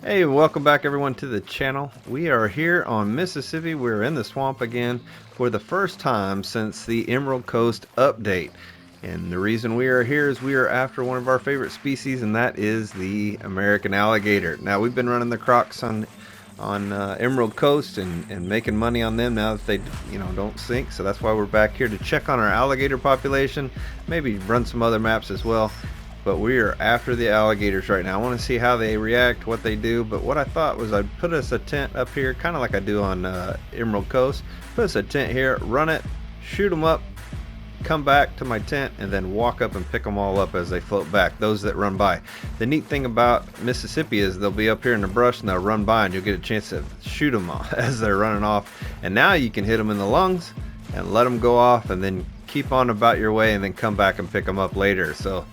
Hey, welcome back everyone to the channel. We are here on Mississippi. We're in the swamp again for the first time since the Emerald Coast update. And the reason we are here is we are after one of our favorite species, and that is the American alligator. Now, we've been running the crocs on Emerald Coast and making money on them now that they don't sink. So that's why we're back here to check on our alligator population, maybe run some other maps as well. But we are after the alligators right now. I want to see how they react, what they do. But what I thought was I'd put us a tent up here, kind of like I do on Emerald Coast. Put us a tent here, run it, shoot them up, come back to my tent, and then walk up and pick them all up as they float back, those that run by. The neat thing about Mississippi is they'll be up here in the brush and they'll run by and you'll get a chance to shoot them as they're running off. And now you can hit them in the lungs and let them go off and then keep on about your way and then come back and pick them up later. So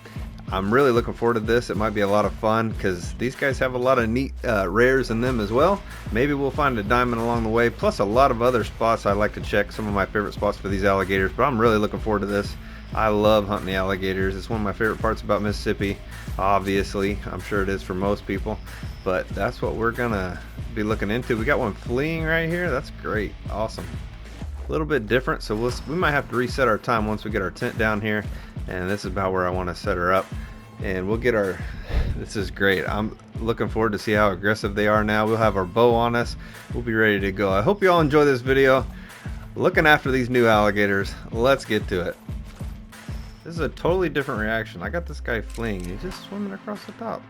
I'm really looking forward to this. It might be a lot of fun because these guys have a lot of neat rares in them as well. Maybe we'll find a diamond along the way, plus a lot of other spots I like to check, some of my favorite spots for these alligators. But I'm really looking forward to this. I love hunting the alligators. It's one of my favorite parts about Mississippi, obviously. I'm sure it is for most people, but that's what we're gonna be looking into. We got one fleeing right here. That's great. Awesome. A little bit different, so we might have to reset our time once we get our tent down here, and this is about where I want to set her up, and we'll get our this is great. I'm looking forward to see how aggressive they are now. We'll have our bow on us. We'll be ready to go. I hope you all enjoy this video looking after these new alligators. Let's get to it. This is a totally different reaction. I got this guy fleeing. He's just swimming across the top.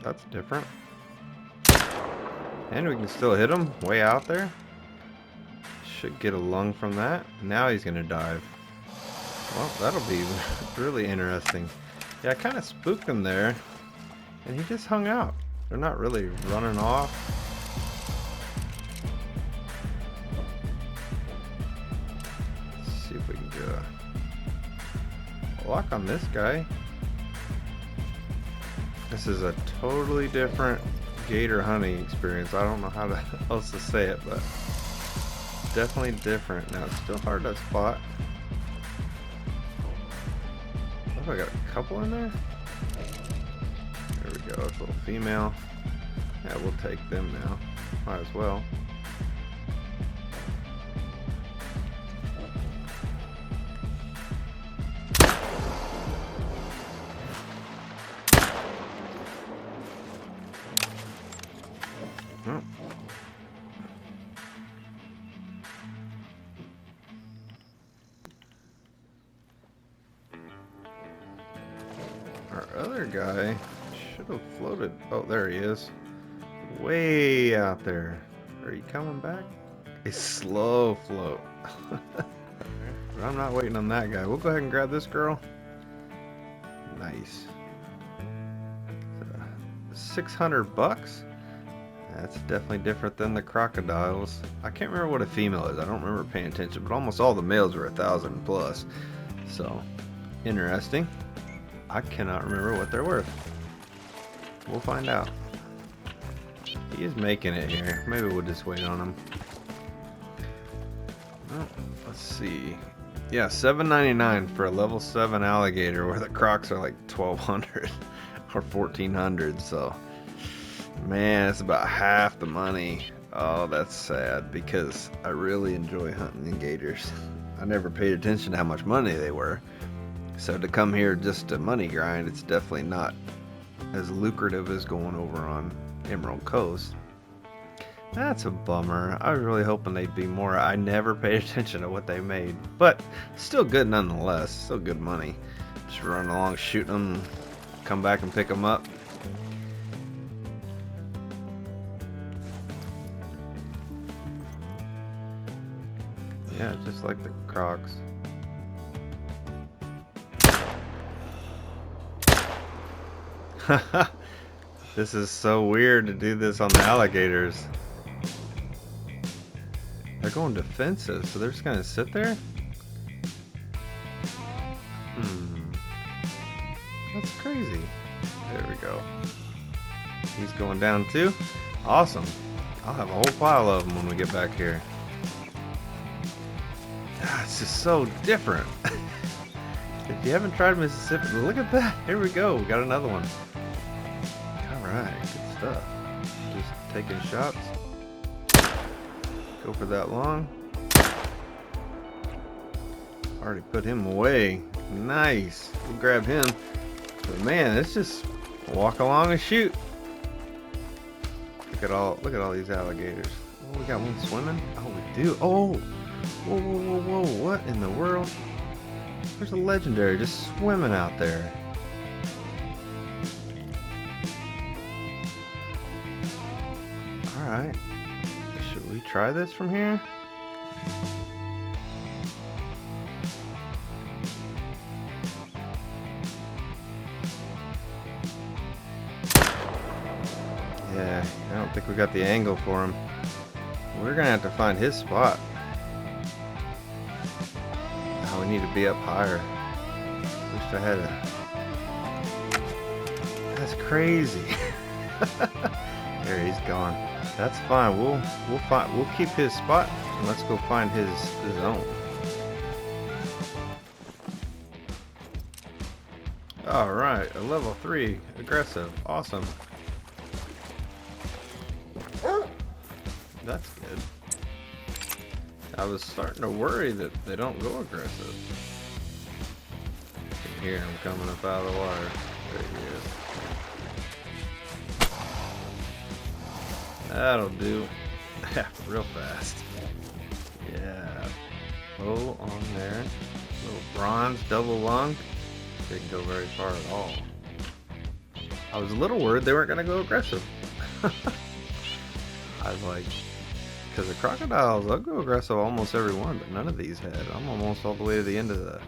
That's different. And we can still hit him way out there. Should get a lung from that. Now he's gonna dive. Well, that'll be really interesting. Yeah, I kind of spooked him there, and he just hung out. They're not really running off. Let's see if we can get a lock on this guy. This is a totally different gator hunting experience. I don't know how else to say it, but definitely different. Now it's still hard to spot. Oh, I got a couple in there. There we go. It's a little female. Yeah, we'll take them now. Might as well. Oh. Our other guy should have floated. Oh, there he is. Way out there. Are you coming back? A slow float. But I'm not waiting on that guy. We'll go ahead and grab this girl. Nice. 600 bucks. That's definitely different than the crocodiles. I can't remember what a female is. I don't remember paying attention, but almost all the males are 1,000 plus. So, interesting. I cannot remember what they're worth. We'll find out. He is making it here. Maybe we'll just wait on him. Well, let's see. Yeah, $7.99 for a level 7 alligator, where the crocs are like 1,200 or 1,400. So, man, it's about half the money. Oh, that's sad because I really enjoy hunting the gators. I never paid attention to how much money they were. So to come here just to money grind, it's definitely not as lucrative as going over on Emerald Coast. That's a bummer. I was really hoping they'd be more. I never paid attention to what they made, but still good nonetheless. Still good money. Just running along, shooting them, come back and pick them up. Yeah, just like the crocs. This is so weird to do this on the alligators. They're going defensive, so they're just gonna sit there? That's crazy. There we go. He's going down too? Awesome. I'll have a whole pile of them when we get back here. It's just so different. If you haven't tried Mississippi, look at that. Here we go. We got another one. Alright, good stuff. Just taking shots. Go for that long. Already put him away. Nice. We'll grab him. But man, it's just walk along and shoot. Look at all these alligators. Oh, we got one swimming. Oh, we do. Oh, whoa, whoa, whoa, whoa! What in the world? There's a legendary just swimming out there. All right. Should we try this from here? Yeah, I don't think we got the angle for him. We're gonna have to find his spot. Oh, we need to be up higher. Wish I had a. That's crazy. There, he's gone. That's fine. We'll keep his spot and let's go find his zone. All right, a level 3 aggressive, awesome. That's good. I was starting to worry that they don't go aggressive. I can hear him coming up out of the water. There he is. That'll do. Real fast. Yeah. Oh, on there. Little bronze, double lung. Didn't go very far at all. I was a little worried they weren't going to go aggressive. I was like, because the crocodiles, they'll go aggressive almost every one, but none of these had. I'm almost all the way to the end of the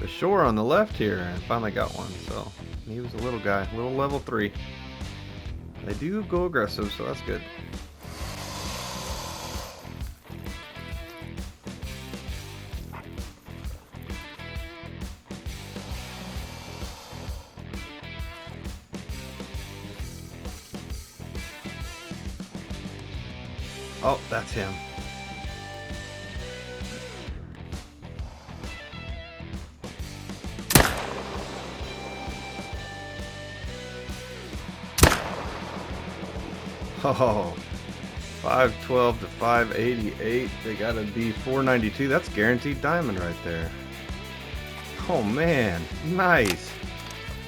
shore on the left here, and finally got one. So he was a little guy, little level 3. They do go aggressive, so that's good. Oh, that's him. Oh, 512 to 588. They gotta be 492. That's guaranteed diamond right there. Oh man, nice.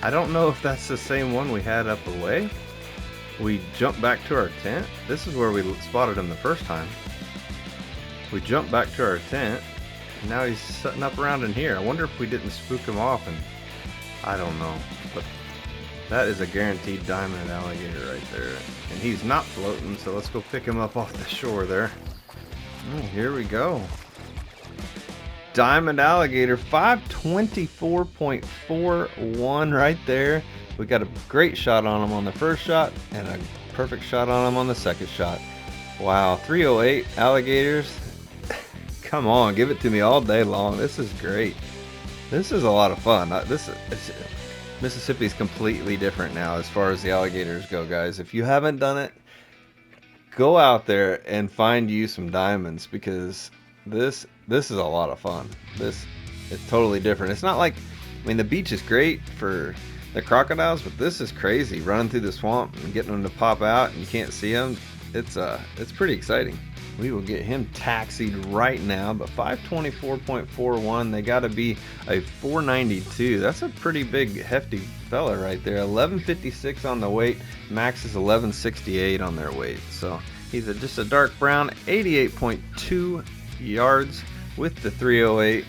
I don't know if that's the same one we had up away. We jumped back to our tent. This is where we spotted him the first time. We jumped back to our tent, and now he's setting up around in here. I wonder if we didn't spook him off, and I don't know. But that is a guaranteed diamond alligator right there. And he's not floating, so let's go pick him up off the shore there. Here we go. Diamond alligator, 524.41 right there. We got a great shot on him on the first shot and a perfect shot on him on the second shot. Wow, 308 alligators. Come on, give it to me all day long. This is great. This is a lot of fun. Mississippi's completely different now as far as the alligators go, guys. If you haven't done it, go out there and find you some diamonds, because this is a lot of fun. It's totally different. It's not like, I mean, the beach is great for the crocodiles, but this is crazy. Running through the swamp and getting them to pop out and you can't see them. It's pretty exciting. We will get him taxied right now, but 524.41. They got to be a 492. That's a pretty big, hefty fella right there. 1156 on the weight. Max is 1168 on their weight. So he's just a dark brown, 88.2 yards with the 308.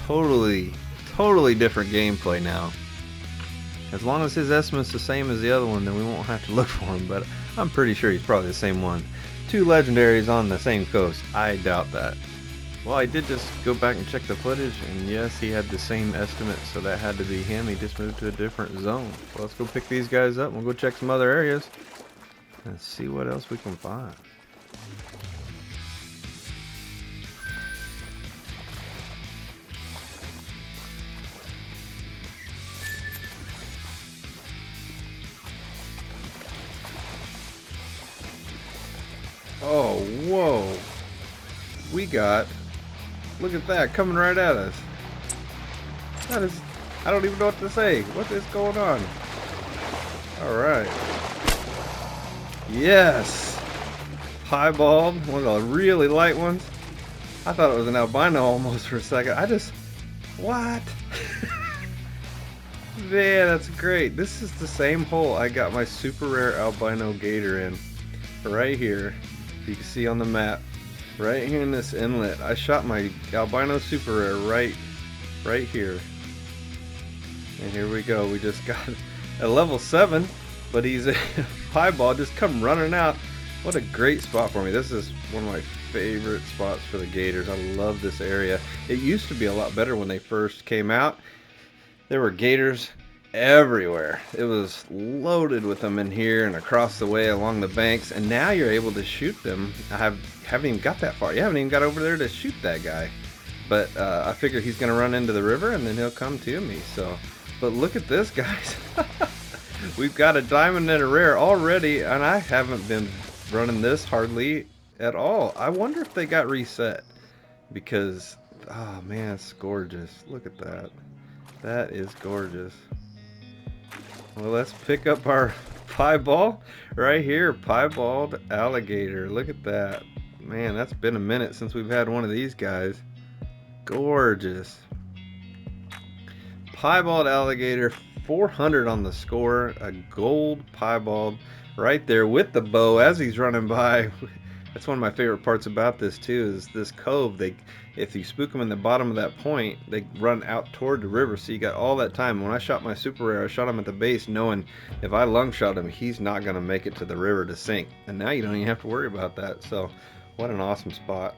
Totally different gameplay now. As long as his estimate's the same as the other one, then we won't have to look for him, but I'm pretty sure he's probably the same one. 2 legendaries on the same coast. I doubt that. Well, I did just go back and check the footage, and yes, he had the same estimate, so that had to be him. He just moved to a different zone. So let's go pick these guys up, and we'll go check some other areas and see what else we can find. Oh, whoa. We got, look at that, coming right at us. That is, I don't even know what to say. What is going on? Alright. right. Yes! Piebald, one of the really light ones. I thought it was an albino almost for a second. What? Man, that's great. This is the same hole I got my super rare albino gator in. Right here. You can see on the map. Right here in this inlet. I shot my albino super rare right here. And here we go. We just got a level 7, but he's a piebald just come running out. What a great spot for me. This is one of my favorite spots for the gators. I love this area. It used to be a lot better when they first came out. There were gators everywhere. It was loaded with them in here and across the way along the banks, and now you're able to shoot them. I haven't even got that far. You haven't even got over there to shoot that guy. But I figure he's gonna run into the river and then he'll come to me. So, but look at this, guys. We've got a diamond and a rare already, and I haven't been running this hardly at all. I wonder if they got reset, because oh man, it's gorgeous. Look at that. That is gorgeous. Well, let's pick up our piebald right here. Piebald alligator. Look at that. Man, that's been a minute since we've had one of these guys. Gorgeous. Piebald alligator, 400 on the score. A gold piebald right there with the bow as he's running by. That's one of my favorite parts about this too, is this cove. If you spook them in the bottom of that point, they run out toward the river, so you got all that time. When I shot my super rare, I shot him at the base knowing if I lung shot him, he's not going to make it to the river to sink. And now you don't even have to worry about that. So what an awesome spot.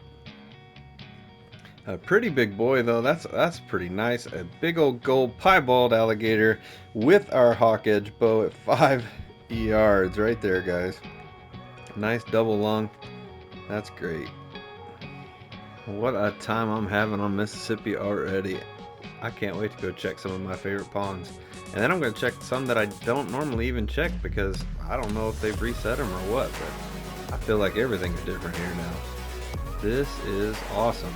A pretty big boy though. That's pretty nice. A big old gold piebald alligator with our hawk edge bow at 5 yards right there, guys. Nice double lung. That's great. What a time I'm having on Mississippi already. I can't wait to go check some of my favorite ponds. And then I'm going to check some that I don't normally even check, because I don't know if they've reset them or what, but I feel like everything's different here now. This is awesome.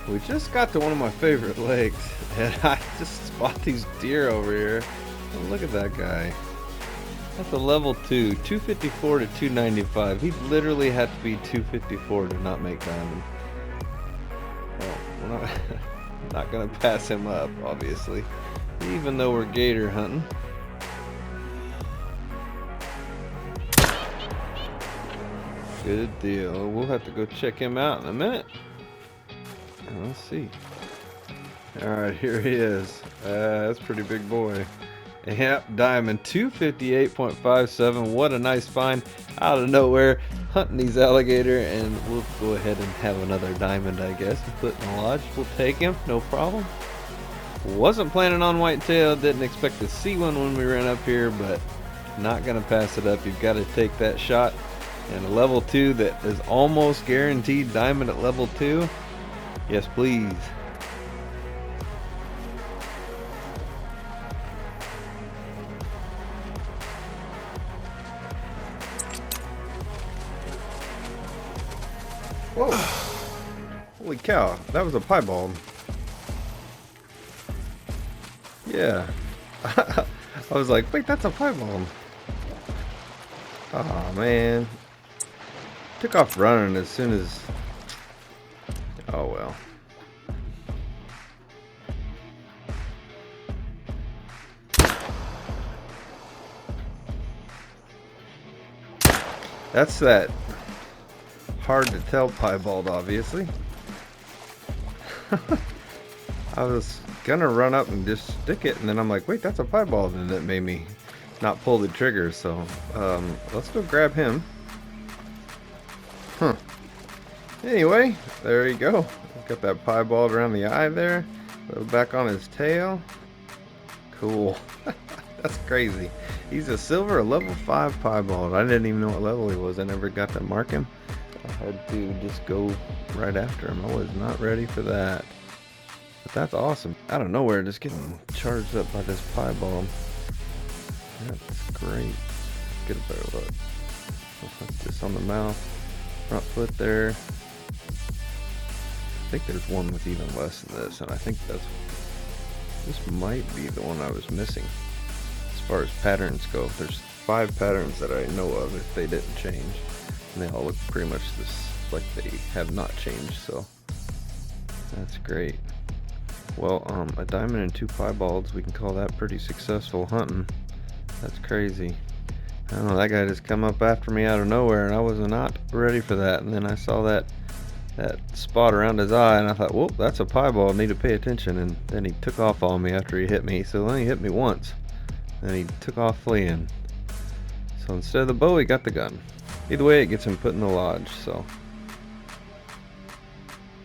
We just got to one of my favorite lakes, and I just spot these deer over here. Oh, look at that guy. That's a level 2, 254 to 295. He literally had to be 254 to not make diamond. Well, we're not gonna pass him up, obviously, even though we're gator hunting. Good deal. We'll have to go check him out in a minute. Let's see. Alright, here he is. That's a pretty big boy. Yep, diamond, 258.57. What a nice find out of nowhere. Hunting these alligator, and we'll go ahead and have another diamond, I guess, and put in the lodge. We'll take him, no problem. Wasn't planning on whitetail, didn't expect to see one when we ran up here, but not gonna pass it up. You've got to take that shot. And a level 2 that is almost guaranteed diamond at level 2. Yes, please. Whoa! Holy cow, that was a piebald. Yeah. I was like, wait, that's a piebald. Oh man. Took off running as soon as... Oh well. That's that hard to tell piebald, obviously. I was gonna run up and just stick it, and then I'm like, wait, that's a piebald, and it made me not pull the trigger. So let's go grab him. Huh. Anyway, there you go. Got that piebald around the eye there. Put it back on his tail. Cool. That's crazy. He's a silver, a level 5 piebald. I didn't even know what level he was. I never got to mark him. I had to just go right after him. I was not ready for that. But that's awesome. Out of nowhere, just getting charged up by this piebald. That's great. Get a better look. I'll put this on the mouth. Front foot there. I think there's one with even less than this, and I think this might be the one I was missing. As far as patterns go, there's 5 patterns that I know of if they didn't change, and they all look pretty much this like they have not changed, so that's great. Well, a diamond and 2 piebalds, we can call that pretty successful hunting. That's crazy. I don't know, that guy just come up after me out of nowhere, and I was not ready for that. And then I saw that spot around his eye, and I thought, whoop, that's a piebald, need to pay attention. And then he took off on me after he hit me. So then he hit me once, then he took off fleeing. So instead of the bow, he got the gun. Either way, it gets him put in the lodge, so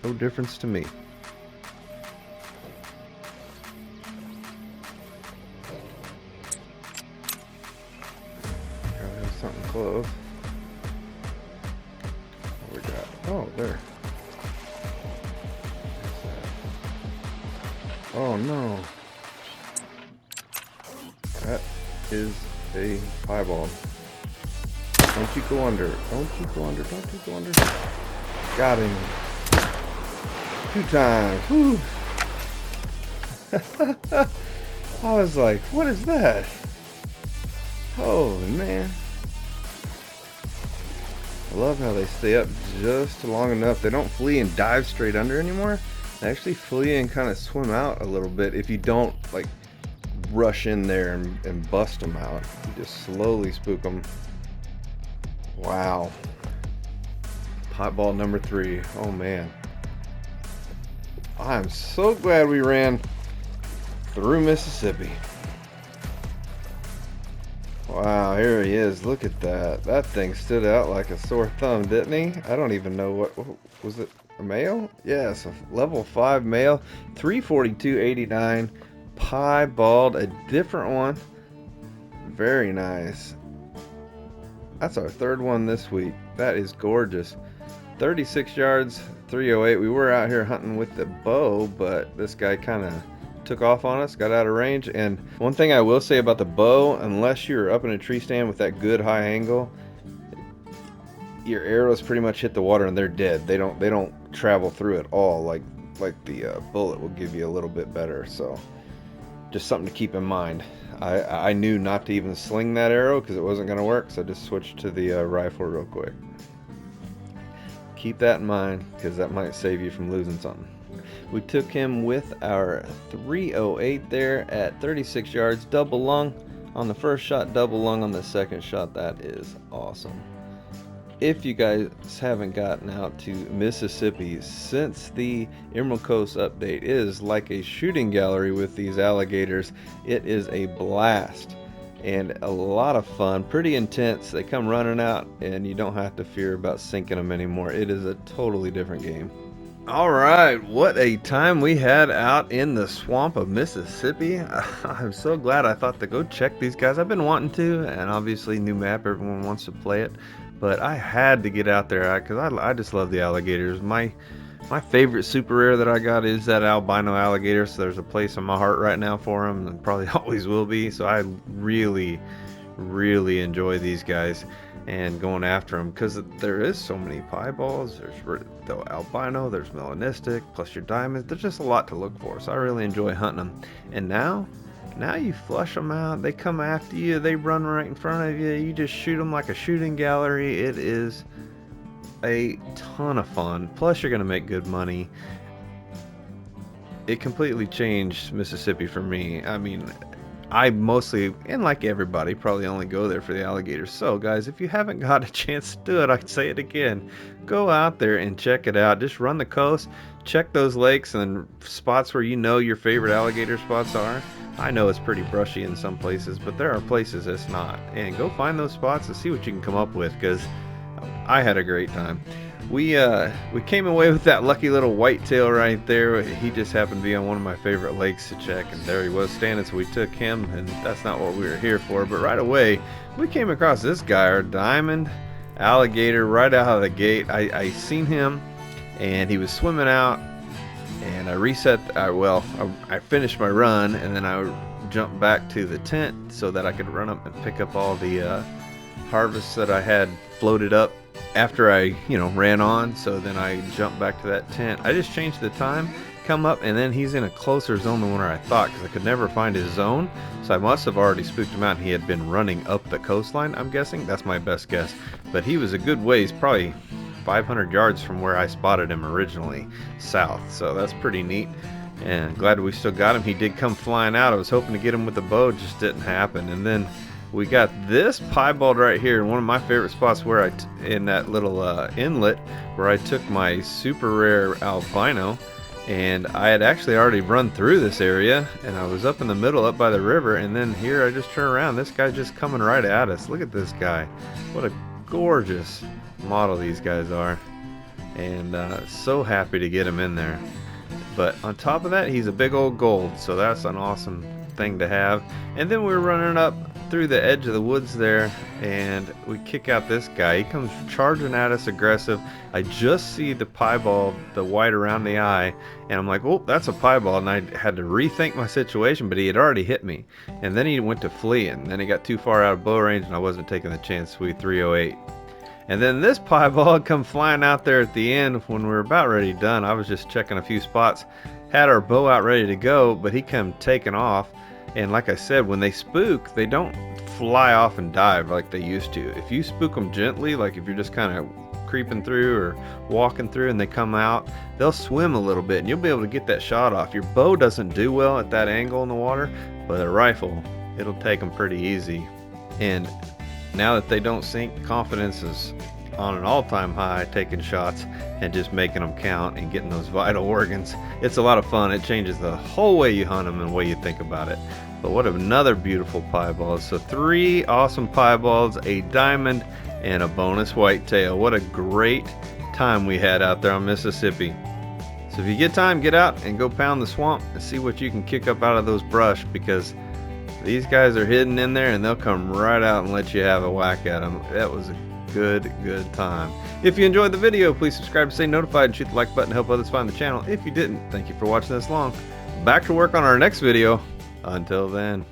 no difference to me. Something close. What we got? Oh, there. Oh no. That is a piebald. Don't you go under. Don't you go under. Don't you go under. Got him. 2 times. Whew. I was like, what is that? Holy man. I love how they stay up just long enough. They don't flee and dive straight under anymore. They actually flee and kind of swim out a little bit if you don't like rush in there and bust them out. You just slowly spook them. Wow. Piebald number 3. Oh man. I'm so glad we ran through Mississippi. Wow, here he is. Look at that. That thing stood out like a sore thumb, didn't he? I don't even know what was it. A male? Yes, a level 5 male, 342.89, piebald, a different one. Very nice. That's our 3rd one this week. That is gorgeous. 36 yards, 308. We were out here hunting with the bow, but this guy kind of took off on us, got out of range. And one thing I will say about the bow, unless you're up in a tree stand with that good high angle, your arrows pretty much hit the water and they're dead. They don't travel through at all like the bullet will give you a little bit better. So just something to keep in mind. I knew not to even sling that arrow because it wasn't going to work, so I just switched to the rifle real quick. Keep that in mind because that might save you from losing something. We took him with our 308 there at 36 yards, double lung on the first shot, double lung on the second shot. That is awesome. If you guys haven't gotten out to Mississippi since the Emerald Coast update, it is like a shooting gallery with these alligators. It is a blast and a lot of fun, pretty intense. They come running out and you don't have to fear about sinking them anymore. It is a totally different game. All right, what a time we had out in the swamp of Mississippi. I'm so glad I thought to go check these guys. I've been wanting to, and obviously new map, everyone wants to play it, but I had to get out there because I just love the alligators. My favorite super rare that I got is that albino alligator, so there's a place in my heart right now for him, and probably always will be. So I really enjoy these guys and going after them because there is so many piebalds. There's the albino, there's melanistic, plus your diamonds. There's just a lot to look for, so I really enjoy hunting them. And now you flush them out, they come after you, they run right in front of you, you just shoot them like a shooting gallery. It is a ton of fun, plus you're gonna make good money. It completely changed Mississippi for me. I mean, I mostly, and like everybody, probably only go there for the alligators. So guys, if you haven't got a chance to do it, I'd say it again, go out there and check it out. Just run the coast, check those lakes and spots where you know your favorite alligator spots are. I know it's pretty brushy in some places, but there are places it's not, and go find those spots and see what you can come up with, because I had a great time. We came away with that lucky little whitetail right there. He just happened to be on one of my favorite lakes to check, and there he was standing, so we took him, and that's not what we were here for. But right away, we came across this guy, our diamond alligator, right out of the gate. I seen him, and he was swimming out, and I reset, I finished my run, and then I jumped back to the tent so that I could run up and pick up all the harvests that I had floated up after I ran on. So then I jumped back to that tent. I just changed the time come up, and then he's in a closer zone than where I thought, because I could never find his zone. So I must have already spooked him out, and he had been running up the coastline, I'm guessing. That's my best guess. But he was a good ways, probably 500 yards from where I spotted him originally, south. So that's pretty neat. And glad we still got him. He did come flying out. I was hoping to get him with the bow, it just didn't happen. And then we got this piebald right here in one of my favorite spots, where in that little inlet where I took my super rare albino, and I had actually already run through this area, and I was up in the middle up by the river, and then here I just turn around, this guy's just coming right at us. Look at this guy. What a gorgeous model these guys are, and so happy to get him in there. But on top of that, he's a big old gold, so that's an awesome thing to have. And then we're running up through the edge of the woods there, and we kick out this guy. He comes charging at us aggressive. I just see the piebald, the white around the eye, and I'm like, oh, that's a piebald, and I had to rethink my situation, but he had already hit me. And then he went to flee, and then he got too far out of bow range, and I wasn't taking the chance. We 308. And then this piebald come flying out there at the end when we were about ready done. I was just checking a few spots, had our bow out ready to go, but he come taking off. And like I said, when they spook, they don't fly off and dive like they used to. If you spook them gently, like if you're just kind of creeping through or walking through and they come out, they'll swim a little bit and you'll be able to get that shot off. Your bow doesn't do well at that angle in the water, but a rifle, it'll take them pretty easy. And now that they don't sink, confidence is on an all-time high, taking shots and just making them count and getting those vital organs. It's a lot of fun. It changes the whole way you hunt them and the way you think about it. But what another beautiful piebald. So 3 awesome piebalds, a diamond, and a bonus whitetail. What a great time we had out there on Mississippi. So if you get time, get out and go pound the swamp and see what you can kick up out of those brush, because these guys are hidden in there and they'll come right out and let you have a whack at them. That was a good time. If you enjoyed the video, please subscribe to stay notified and shoot the like button to help others find the channel. If you didn't, thank you for watching this long. Back to work on our next video. Until then.